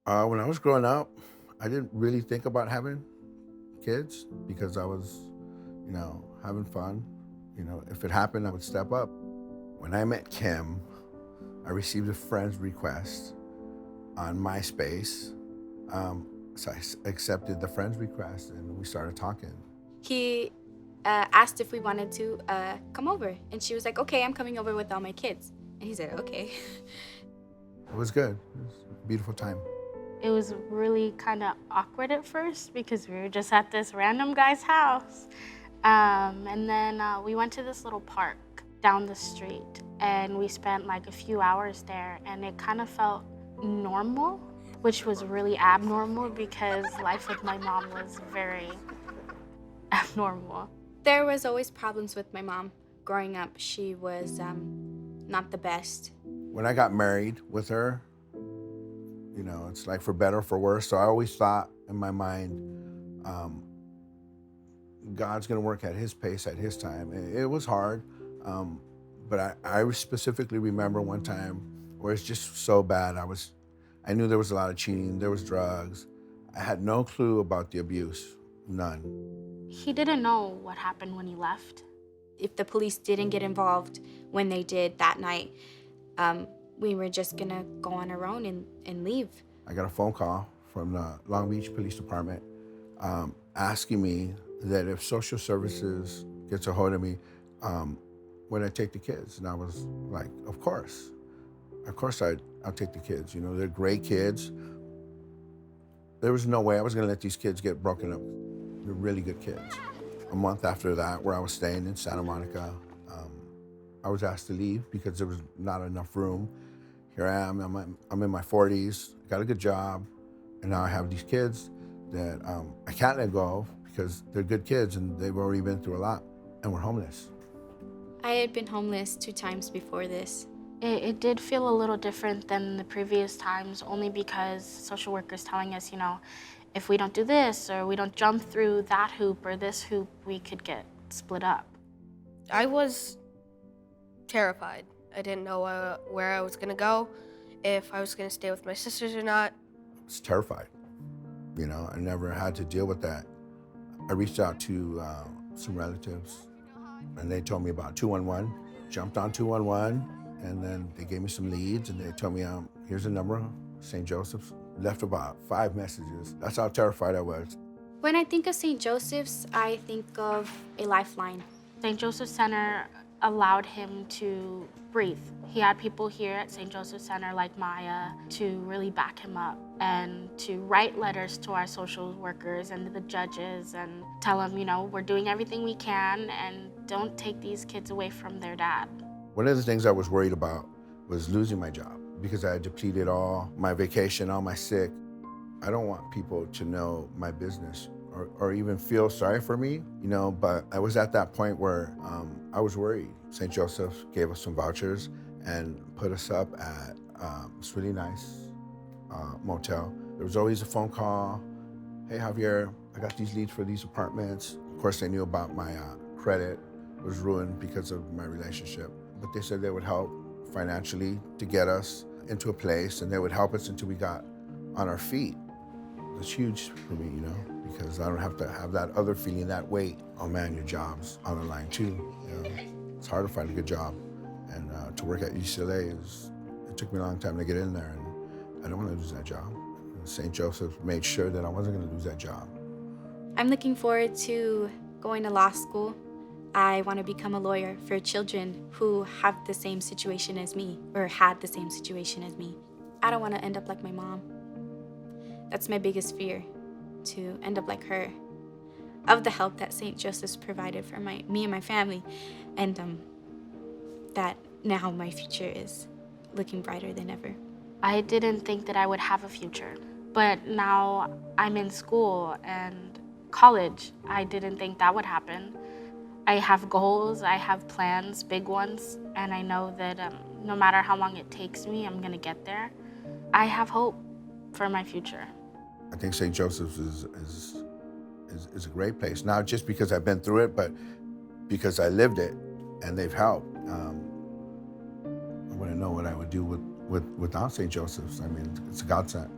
When I was growing up, I didn't really think about having kids because I was, having fun. If it happened, I would step up. When I met Kim, I received a friend's request on MySpace. So accepted the friend's request and we started talking. He asked if we wanted to come over, and she was like, "Okay, I'm coming over with all my kids." And he said, "Okay." It was good. It was a beautiful time. It was really kind of awkward at first because we were just at this random guy's house. And then we went to this little park down the street and we spent like a few hours there and it kind of felt normal, which was really abnormal because life with my mom was very abnormal. There was always problems with my mom. Growing up, she was not the best. When I got married with her, it's like for better or for worse. So I always thought in my mind, God's going to work at his pace, at his time. It was hard, but I specifically remember one time where it's just so bad. I knew there was a lot of cheating, there was drugs. I had no clue about the abuse, none. He didn't know what happened when he left. If the police didn't get involved when they did that night, we were just gonna go on our own and leave. I got a phone call from the Long Beach Police Department asking me that if social services gets a hold of me, would I take the kids? And I was like, of course. Of course I'll take the kids. They're great kids. There was no way I was gonna let these kids get broken up. They're really good kids. A month after that, where I was staying in Santa Monica, I was asked to leave because there was not enough room. Here I am, I'm in my 40s, got a good job, and now I have these kids that I can't let go of because they're good kids and they've already been through a lot, and we're homeless. I had been homeless 2 times before this. It did feel a little different than the previous times, only because social workers telling us, if we don't do this or we don't jump through that hoop or this hoop, we could get split up. I was terrified. I didn't know where I was gonna go, if I was gonna stay with my sisters or not. I was terrified. I never had to deal with that. I reached out to some relatives and they told me about 211, jumped on 211, and then they gave me some leads and they told me, here's a number, St. Joseph's. Left about 5 messages. That's how terrified I was. When I think of St. Joseph's, I think of a lifeline. St. Joseph Center allowed him to breathe. He had people here at St. Joseph Center like Maya to really back him up and to write letters to our social workers and the judges and tell them, we're doing everything we can and don't take these kids away from their dad. One of the things I was worried about was losing my job because I had depleted all my vacation, all my sick. I don't want people to know my business or even feel sorry for me, but I was at that point where I was worried. St. Joseph's gave us some vouchers and put us up at this really nice motel. There was always a phone call. Hey, Javier, I got these leads for these apartments. Of course, they knew about my credit was ruined because of my relationship, but they said they would help financially to get us into a place and they would help us until we got on our feet. It's huge for me, because I don't have to have that other feeling, that weight. Oh man, your job's on the line too. It's hard to find a good job. And to work at UCLA it took me a long time to get in there and I don't want to lose that job. And St. Joseph made sure that I wasn't going to lose that job. I'm looking forward to going to law school. I want to become a lawyer for children who have the same situation as me or had the same situation as me. I don't want to end up like my mom. That's my biggest fear, to end up like her. Of the help that St. Joseph's provided for me and my family, and that now my future is looking brighter than ever. I didn't think that I would have a future, but now I'm in school and college. I didn't think that would happen. I have goals, I have plans, big ones, and I know that no matter how long it takes me, I'm gonna get there. I have hope for my future. I think St. Joseph's is a great place, not just because I've been through it, but because I lived it and they've helped. I wouldn't know what I would do without St. Joseph's. I mean, it's a godsend.